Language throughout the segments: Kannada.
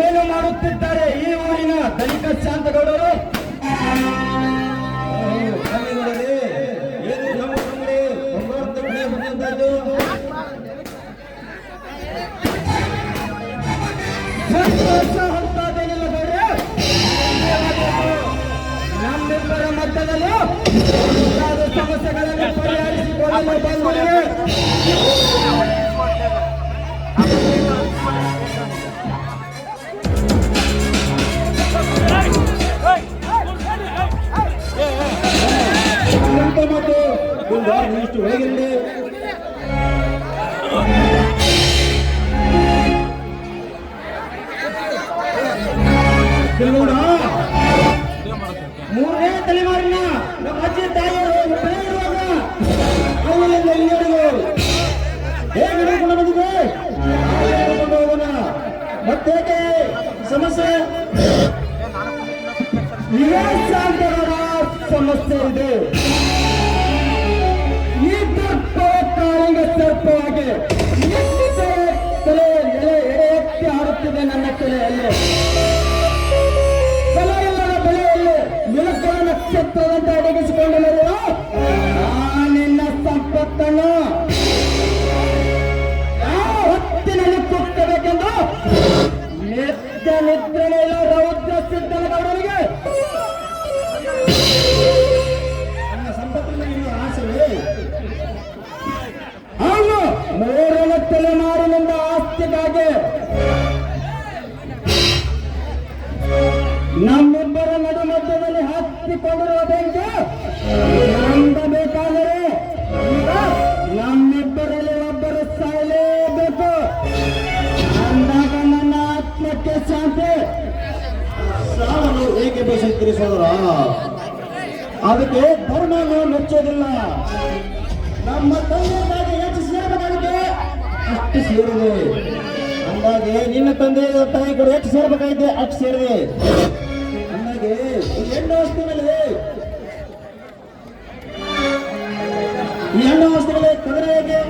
ಏನು ಮಾಡುತ್ತಿದ್ದಾರೆ ಈ ಊರಿನ ಧನಿಕ ಶಾಂತಗೌಡರು? ನಮ್ಮಿಬ್ಬರ ಮಧ್ಯದಲ್ಲಿ ಸಮಸ್ಯೆಗಳನ್ನು ಪರಿಹರಿಸಿಕೊಳ್ಳಲು ಬಂದಿದೆ. ಹೇಗಿದೆ ಮೂರನೇ ತಲೆಮಾರಿನ ನಮ್ಮ ಅಜ್ಜಿ ತಾಯಿಯರು ಇರುವಾಗ ಅಲ್ಲಿಂದ ಇಲ್ಲಿವರೆಗೂ ಹೇಗೆ ನಡ್ಕೊಂಡು ಬಂದಿದೆ ಹೋಗೋಣ. ಮತ್ತೇಕೆ ಸಮಸ್ಯೆ? ಸಮಸ್ಯೆ ಇದೆ. ಈ ದೊಡ್ಡ ಕಾಳಿಗೆ ಸರ್ಪವಾಗಿ ತಲೆ ಎಲೆ ಎಡೆ ಎತ್ತಿ ಆಡುತ್ತಿದೆ ನನ್ನ ತಲೆಯಲ್ಲಿ. ತಲೆ ಇಲ್ಲದ ಬೆಳೆಯಲ್ಲಿ ಮಿಲುಕುವ ನಕ್ಷತ್ರದಂತೆ ಅಡಗಿಸಿಕೊಂಡಿರುವ ನಿನ್ನ ಸಂಪತ್ತನ್ನು ಯಾವ ಹೊತ್ತಿನಲ್ಲಿ ಕುಕ್ಕಬೇಕೆಂದು ನಿತ್ಯ ನಿದ್ರೆಯ ರೌದ್ರ ಸಿದ್ಧನಗೌಡರಿಗೆ ನನ್ನ ಸಂಪತ್ತಿನ ಇನ್ನು ಆಸೆವೇ? ಅವನು ಮೂರನೇ ತಲೆಮಾರಿನಿಂದ ಆಸ್ತಿಗಾಗಿ ನಮ್ಮಿಬ್ಬರ ನಡುಮಧ್ಯದಲ್ಲಿ ಹತ್ತಿಕೊಂಡಿರುವ ಬೆಂಕಿ ನಂಬಬೇಕಾದರೆ ನಮ್ಮಿಬ್ಬರಲ್ಲಿ ಒಬ್ಬರು ಸಾಯಲೇಬೇಕು. ಅಂದಾಗ ನನ್ನ ಆತ್ಮಕ್ಕೆ ಶಾಂತಿ. ಸಾವನ್ನು ಏಕೆ ಬಯಸುತ್ತೀರಿ ಸೋದರ? ಅದಕ್ಕೆ ಧರ್ಮವನ್ನು ಮೆಚ್ಚೋದಿಲ್ಲ. ನಮ್ಮ ತಂದೆಯಾಗಿ ಎಷ್ಟು ಸೇರಬೇಕಾಗಿದೆ ಅಷ್ಟು ಸೇರಿದೆ. ಅಂದಾಗೆ ನಿನ್ನ ತಂದೆ ತಾಯಿ ಕೂಡ ಎಷ್ಟು ಸೇರಬೇಕಾಗಿದೆ ಅಷ್ಟು ಸೇರಿದೆ. ಅಂದಾಗೆ ಹೆಣ್ಣು ವಸ್ತುವಿನಲ್ಲಿ ಈ ಹೆಣ್ಣು ವಸ್ತುವಿನಲ್ಲಿ ತೊಂದರೆ ಹೇಗೆ?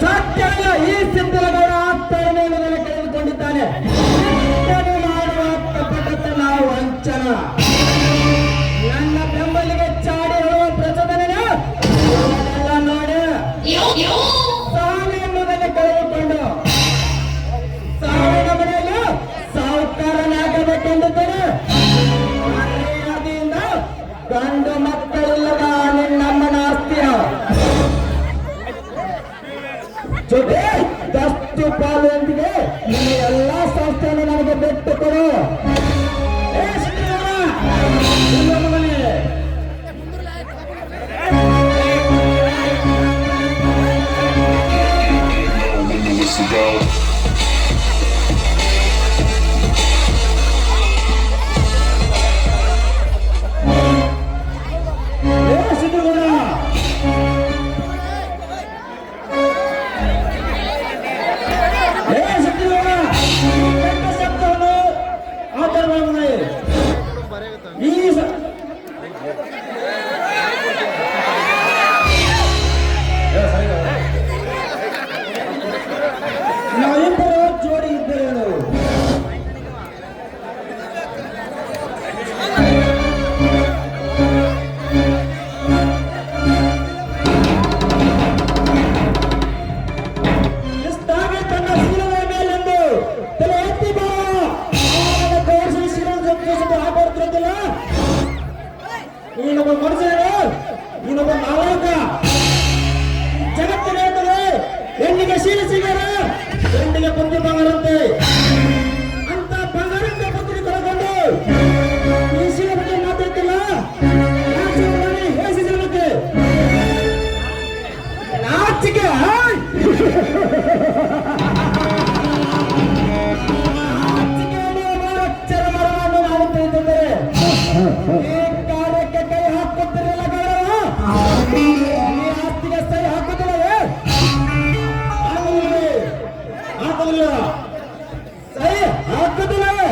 ಸಾಧ್ಯವಿಲ್ಲ. ಈ ಸಿದ್ದನಗೌಡ ಆತ್ಮೀಯವನ್ನು ಕಳೆದುಕೊಂಡಿದ್ದಾನೆ. ಮಾಡುವ ಕಪಟತ ನಾವು ವಂಚನ. ನನ್ನ ಬೆಂಬಲಿಗೆ ಚಾಡಿ ಹೇಳುವ ಪ್ರಚೋದನೆಯ ನೋಡಿ ಸಾವಿನ ಎಂಬುದನ್ನು ಕಳೆದುಕೊಂಡು ಸಾವಿನ ಮನೆಯಲ್ಲಿ ಸಾಹುಕಾರನಾಗಬೇಕೆಂದಿದ್ದೇನೆ. ಮರ್ಯಾದೆಯಿಂದ ಗಂಡು ಮಕ್ಕಳಿಲ್ಲದ ನಿನ್ನಮ್ಮನ ಆಸ್ತಿಯ ಜೊತೆ ದಸ್ತು ಪಾಲುವೊಂದಿಗೆ ನಿನ್ನ ಎಲ್ಲಾ ಸಂಸ್ಥೆಯನ್ನು ನನಗೆ ಬಿಟ್ಟು ಕೊಡು. ನೀನೊಬ್ಬ ಮನುಷ್ಯರು, ನೀನೊಬ್ಬ ನಾಯಕ. ಜಗತ್ತಿನ ಹೇಳ್ತದೆ ಹೆಣ್ಣಿಗೆ ಶೀಲ ಸಿಗರ, ಹೆಣ್ಣಿಗೆ ಬುದ್ಧಿ ಬಂಗಾರಂತೆ. ಅಂತ ಬಂಗಾರಕ್ಕೆ ಬುದ್ಧಿ ಕಳ್ಕೊಂಡು ಈ ಶೀಲ ಬಗ್ಗೆ ಮಾತಾಡ್ತಿಲ್ಲ. ಹೇಳಿಸಿದ್ರೆ ನಾಚಿಕೆ ಈ ಕಾರ್ಯಕ್ಕೆ ಕೈ ಹಾಕುತ್ತಿರಲಿಲ್ಲ ಗೌರವ. ಈ ಆಸ್ತಿಗೆ ಸೈ ಹಾಕುತ್ತಿಲ್ಲವೇ? ಹಾಕಲಿಲ್ಲ, ಸೈ ಹಾಕುತ್ತಿಲ್ಲವೇ?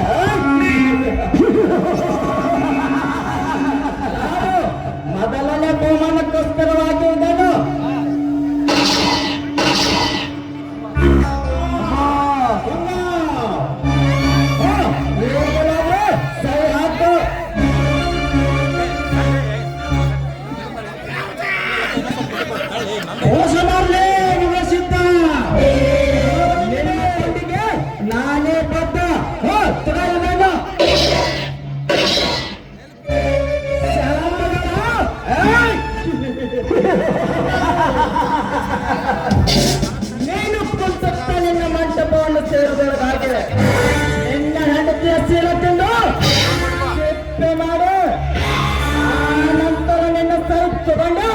ಮೊದಲನೇ ಬಹುಮಾನಕ್ಕೋಸ್ಕರವಾಗಿ ಇದನ್ನು ಸೈ ಹಾಕು. ಮೋಸ ಮಾಡಲೇ ಸಿದ್ಧ, ನಾನೇ ಬದ್ಧ. ನೀನು ಕುಂತ ನಿನ್ನ ಮಂಟಪವನ್ನು ಸೇರಿದೊಳಗಾಗೆ ನಿನ್ನ ಹೆಂಡತಿಯ ಸೀಲ ತಿಂದು ಸಿಪ್ಪೆ ಮಾಡು. ಆ ನಂತರ ನಿನ್ನ ಸೈ ತಗೊಂಡು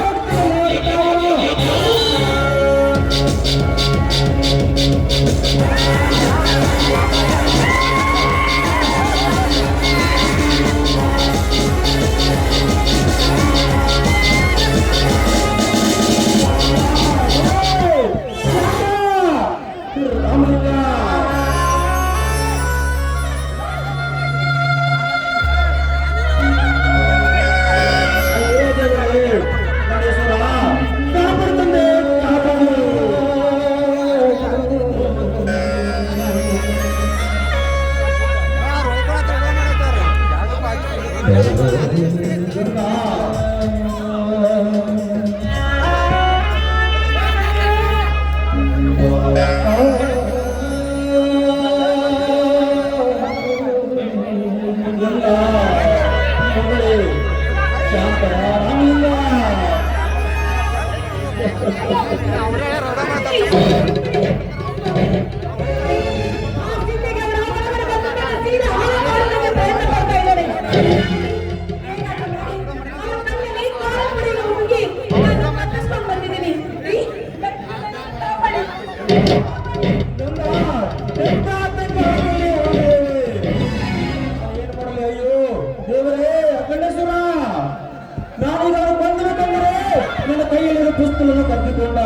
ನನ್ನ ಕೈಯಲ್ಲಿರೋ ಪುಸ್ತಕವನ್ನು ಕಟ್ಟಿಕೊಂಡ.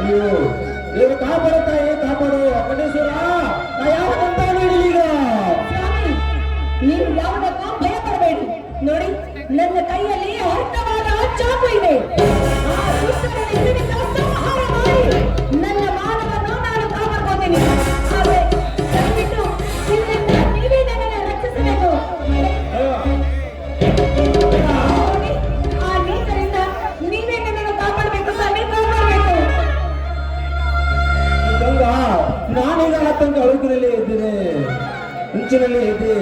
ಅಯ್ಯೋ ದೇವ ಕಾಪಾಡು ತಾಯಿ, ಕಾಪಾಡು ಅಕ್ಕನೇಶ್ವರ. ನಾ ಯಾವತ್ತಂತ ನೋಡಿ ಈಗ ನೀವು ಯಾವುದಕ್ಕೂ ಭಯ ಪಡಬೇಡಿ. ನೋಡಿ, ನನ್ನ ಕೈಯಲ್ಲಿ ಅರ್ಥವಾದ ಚಾಕು ಇದೆ. ಆ ದುಷ್ಟರ ಹೆಸರಿನಿಂದ ಸಂಹಾರ ಮಾಡಿ ನನ್ನ ಮಾನವನ್ನು ನಾನು ಕಾಪಾಡ್ಕೋತೀನಿ. ಆದರೆ ದಯವಿಟ್ಟು ಇದರಿಂದ ನೀವೇ ನನ್ನನ್ನು ರಕ್ಷಿಸಬೇಕು. ಆ ನೀತರಿಂದ ನೀವೇ ನನ್ನನ್ನು ಕಾಪಾಡಬೇಕು, ಸ್ವಾಮಿ, ಕಾಪಾಡಬೇಕು. ಗಂಗಾ, ನಾನೀಗ ಆತಂಕ ಅಳುಕಿನಲ್ಲಿ ಇದ್ದೇನೆ, ಮುಂಚಿನಲ್ಲಿ ಇದ್ದೆ.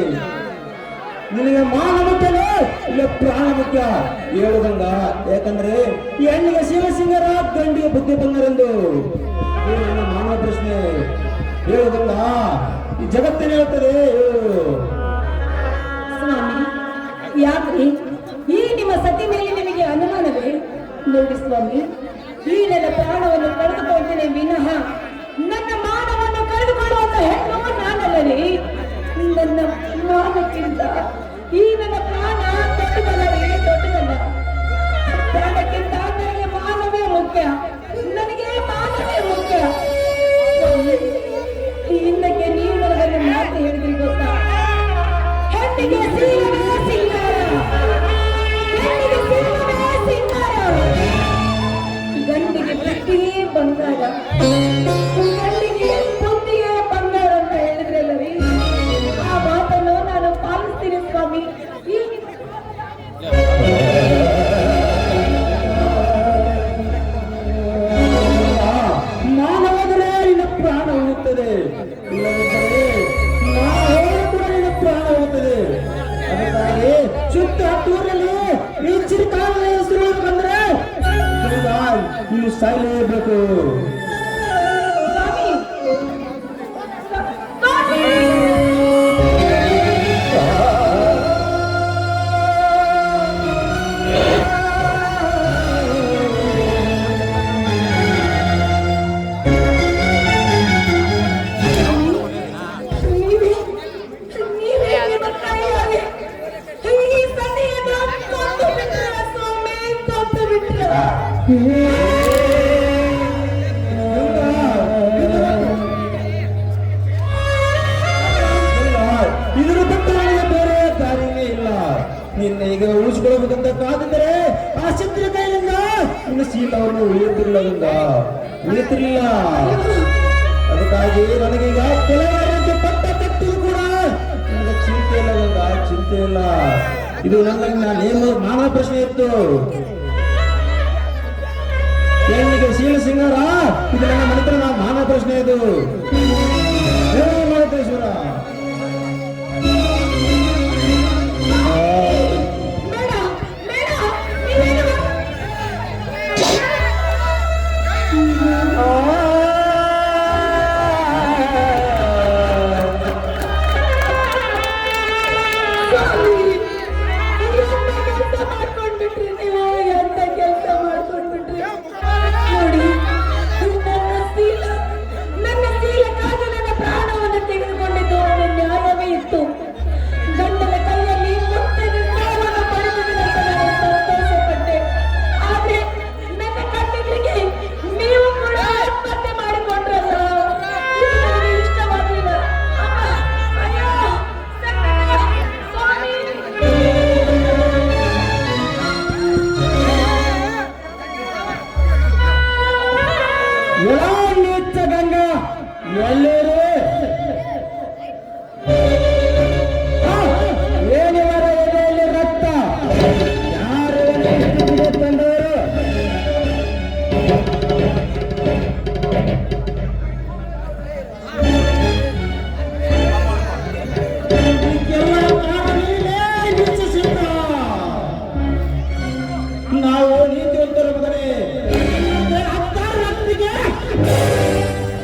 ನಿನಗೆ ಮಾನ ಮುಖ್ಯನೇ ಇಲ್ಲ ಪ್ರಾಣ ಮುಖ್ಯ? ಹೇಳು ಗಂಗಾ, ಯಾಕಂದ್ರೆ ಹೆಣ್ಣಿಗೆ ಶಿವ ಸಿಂಗರ, ಗಂಡಿಗೆ ಬುದ್ಧಿ ಬಂದರೆಂದು. ನನ್ನ ಮಾನವ ಪ್ರಶ್ನೆ. ಹೇಳು ಗಂಗಾ, ಈ ಜಗತ್ತಿನ ಹೇಳ್ತದೆ. ಸ್ವಾಮಿ, ಯಾಕ್ರಿ ಈ ನಿಮ್ಮ ಸತಿ ಮೇಲೆ ನಿಮಗೆ ಅನುಮಾನವೇ? ನೋಡಿ ಸ್ವಾಮಿ, ಈ ನನ್ನ ಪ್ರಾಣವನ್ನು ಕಳೆದುಕೊಳ್ತೇನೆ ವಿನಃ ನನ್ನ ಮಾನವನ್ನು ಕಳೆದುಕೊಳ್ಳುವಂತ ಹೆಣ್ಣು ನಾನಲ್ಲವೇ? ನನ್ನ ಮಾನಕ್ಕಿಂತ ಈ ನನ್ನ ಪ್ರಾಣ ದೊಡ್ಡದಲ್ಲವೇ? ದೊಡ್ಡದಲ್ಲ. ಪ್ರಾಣಕ್ಕಿಂತ ನನಗೆ ಮಾನವೇ ಮುಖ್ಯ, ನನಗೆ ಮಾನವೇ ಮುಖ್ಯ. ಸ್ವಾಮಿ, ಹಿಂದಕ್ಕೆ ನೀವು ನನಗೆ ಮಾತು ಹೇಳಿದ್ರಿ ಗೊತ್ತಾ? ಹೆಣ್ಣಿಗೆ ಸೀಲವೇ ಸಿಂಗಾರ, ಹೆಣ್ಣಿಗೆ ಸೀಲವೇ ಸಿಂಗಾರ, ಗಂಡಿಗೆ ಬುದ್ಧಿಯೇ ಬಂಗಾರ, ಗಂಡಿಗೆ ಬುದ್ಧಿಯೇ ಬಂಗಾರ ಅಂತ ಹೇಳಿದ್ರಲ್ಲವೇ? ಆ ಮಾತನ್ನು ನಾನು ಪಾಲಿಸ್ತೀನಿ ಸ್ವಾಮಿ. ಮಾನವಾದರೆ ನಿನ್ನ ಪ್ರಾಣವನ್ನು ಇಲ್ಲಿ ಸಾಯಲೇಬೇಕು. ಸ್ವಾಮಿ ಸ್ವಾಮಿ ಇದರ ಬಿಟ್ಟು ನನಗೆ ಬೇರೆ ದಾರಿನೇ ಇಲ್ಲ. ನಿನ್ನ ಈಗ ಉಳಿಸಿಕೊಳ್ಳಬೇಕಂತ ಕಾದಿದ್ದರೆ ಆ ಶತ್ರು ಕೈಯಿಂದ ನಿನ್ನ ಶೀಲವನ್ನು ಉಳಿಯುತ್ತಿರಲಿಲ್ಲ. ಅದಕ್ಕಾಗಿ ನನಗೀಗ ಕೆಲವರಿಗೆ ಪಟ್ಟ ಕಟ್ಟಿದ್ರು ಕೂಡ ನನಗೆ ಚಿಂತೆ ಇಲ್ಲ ಗಂಗ, ಚಿಂತೆ ಇಲ್ಲ. ಇದು ನನ್ನ ನೇಮ ಮಾನವ ಪ್ರಶ್ನೆ ಇತ್ತು. ಹೆಣ್ಣಿಗೆ ಶೀಲ ಸಿಂಗಾರ, ಇದು ನನ್ನ ಮನೆತನ ಮಾನವ ಪ್ರಶ್ನೆ ಇದು. ಮಹೇಶ್ವರ ಗಂಗಾ ಎಲ್ಲರೂ ಏನಿವರ ಎದೆಯಲ್ಲಿ ರಕ್ತ ಯಾರು ತಂದವರು ನಾವು ನೀತಿವಂತರ ಮಗನೇ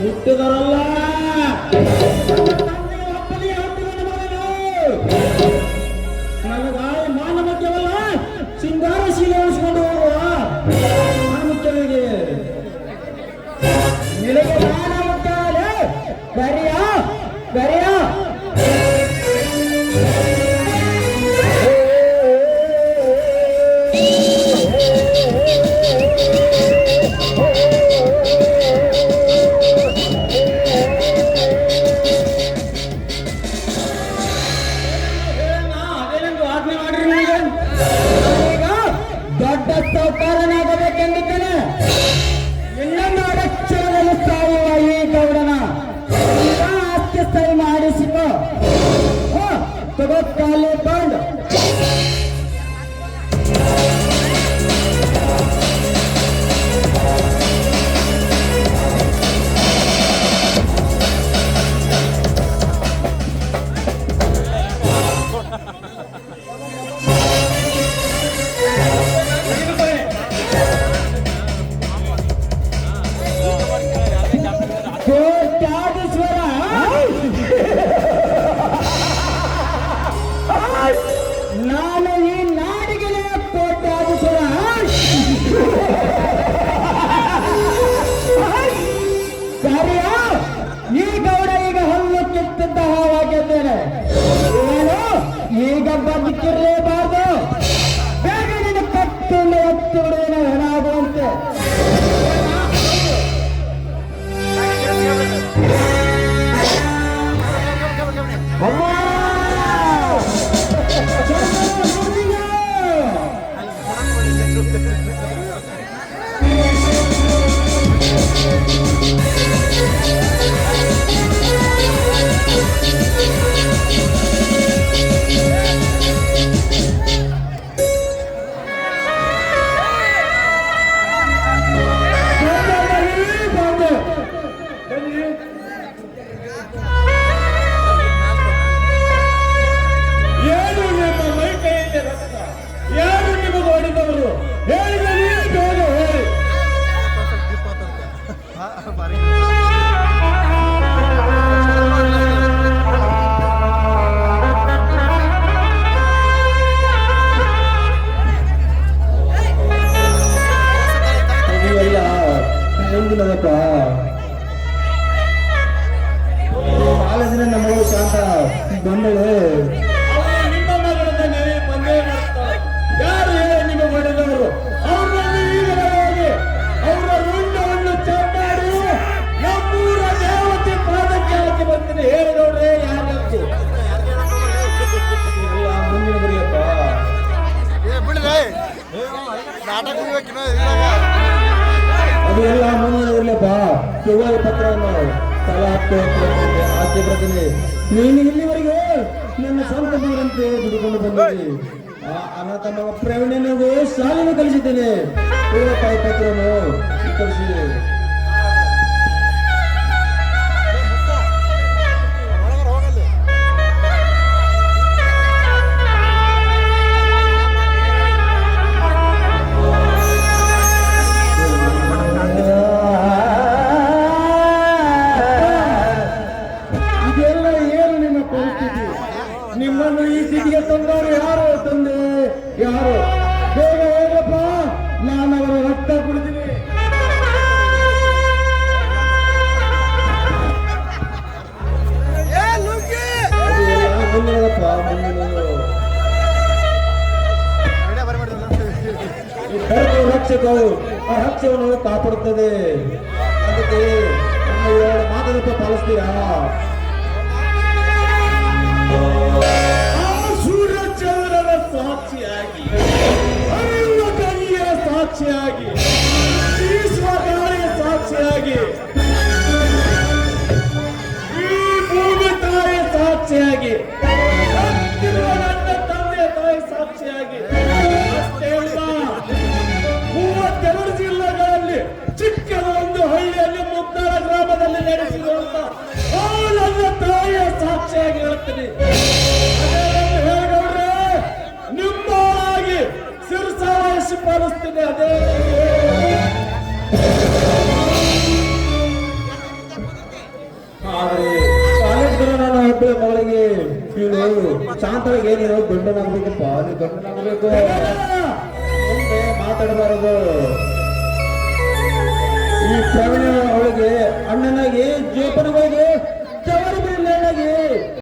ಹುಟ್ಟಿದರಲ್ಲ ನನಗಾಯ ಮಾನ ಮುಖ್ಯವಲ್ಲ, ಸಿಂಗಾರ ಶೀಲ ಉಳಿಸ್ಕೊಂಡು ಹೋಗುವ ಮಾನ ಮುಖ್ಯನಿಗೆ. ನಿನಗೆ ಮಾನ ಮುಖ್ಯ ಗರಿಯ ಗರಿಯ ದೊಡ್ಡ ಸೌಕಾರನಾಗಬೇಕೆಂದಿದ್ದೇನೆ. ಇನ್ನೊಂದು ಅಡಕ್ಷರದಲ್ಲಿ ಸಾಯುವ ಈ ಗೌಡನ ಆಸ್ತಿ ಸರಿ ಮಾಡಿಸಿಕೋ. ತಗೋ ಕಾಲಿ ಬಂದು ಕೋಟ್ಯಾಧೀಶ್ವರ ನಾನು ಈ ನಾಡಿಗೆ ಕೋಟ್ಯಾಧೀಶ್ವರ. ಸರಿಯ ಈ ಗೌಡ ಈಗ ಹಲ್ಲು ಕಿತ್ತಿದ್ದ ಹಾವಾಗಿದ್ದೇನೆ. ನಾನು ಈಗ ಬದುಕಿರಲೇಬಾರ್ದು. ಬೇಗ ನಿನ್ನ ಕಟ್ಟಿಂದ ಎತ್ತಿ ಬಿಡುವ ಏನಾಗುವಂತೆ. ಯಾರು ನಿಮ್ಮ ಮೈ ಕೈಯಲ್ಲಿ ರಕ್ತ? ಯಾರು ನಿಮಗೆ ಹೊಡೆದವರು? ಹೇಳಿ ನಾಟಕ ಅದು ಎಲ್ಲ ಮುಂದಿನ ಇರ್ಲಪ್ಪ ಸುವರ್ಣ ಪತ್ರವನ್ನು ತಲ ಹಾಕಿ ಬರ್ತೀನಿ. ನೀನು ಇಲ್ಲಿವರೆಗೆ ನನ್ನ ಸ್ವಂತ ಮಗನಂತೆ ದುಡ್ಕೊಂಡು ಬಂದಿದ್ದಿ. ಆ ಅನಾಥ ಮಗ ಪ್ರವೀಣನಿಗೆ ಶಾಲೆಯನ್ನು ಕಲಿಸಿದ್ದೇನೆ. ತಾಯಿ ಪತ್ರವನ್ನು ಕಲಿಸಿ. ನಿಮ್ಮನ್ನು ಈ ಸ್ಥಿತಿಗೆ ತಂದವರು ಯಾರು ತಂದೆ ಯಾರು? ಬೇಗ ಹೇಳಪ್ಪ, ನಾನು ಅವರ ರಕ್ತ ಕುಡಿತೀನಿ. ಮುಂದಿನದಪ್ಪ, ಮುಂದಿನದು ಈ ಧರ್ಮವು ರಕ್ಷಕವು ಆ ರಕ್ಷವನ್ನು ಕಾಪಾಡುತ್ತದೆ. ಅದಕ್ಕೆ ನಮ್ಮ ಎರಡು ಮಾತನ್ನು ಪಾಲಿಸ್ತೀರಾ? ಸೂರ್ಯಚಂದ್ರನ ಸಾಕ್ಷಿಯಾಗಿ, ಹರಿಯುವ ಗಂಗೆಯ ಸಾಕ್ಷಿಯಾಗಿ, ಬೀಸುವ ಗಾಳಿಯ ಸಾಕ್ಷಿಯಾಗಿ, ಈ ಭೂಮಿ ತಾಯಿಯ ಸಾಕ್ಷಿಯಾಗಿ, ಹತ್ತಿರುವ ನನ್ನ ತಂದೆಯ ತಾಯಿ ಸಾಕ್ಷಿಯಾಗಿ, ಅಷ್ಟೇ ಅಲ್ಲ 32 ಜಿಲ್ಲೆಗಳಲ್ಲಿ ಚಿಕ್ಕದ ಒಂದು ಹಳ್ಳಿಯಲ್ಲಿ ಮುದ್ದಾರ ಗ್ರಾಮದಲ್ಲಿ ನಡೆಸಿರುವಂತ ಆ ನನ್ನ ತಾಯಿಯ ಸಾಕ್ಷಿಯಾಗಿ ಹೇಳ್ತೀನಿ. ನಿಮ್ಮೊಳಗೆ ಶಿರಸಾವಹಿಸಿ ಪಾಲಿಸ್ತೀನಿ. ಅದೇ ಆದರೆ ಕಾಲೇಜ್ಗಳು ನಾನು ಒಬ್ಬಳೆ ಮಗಳಿಗೆ ನೀನು ಶಾಂತಳಿಗೆ ನೀನು ಗಂಡನಾಗಬೇಕಪ್ಪ, ನೀನು ಗಂಡನಾಗಬೇಕು. ಮುಂದೆ ಮಾತಾಡಬಾರದು. ಈ ಪ್ರವೀಣ ಅವಳಿಗೆ ಅಣ್ಣನಾಗಿ ಜೋಪನವಾಗಿ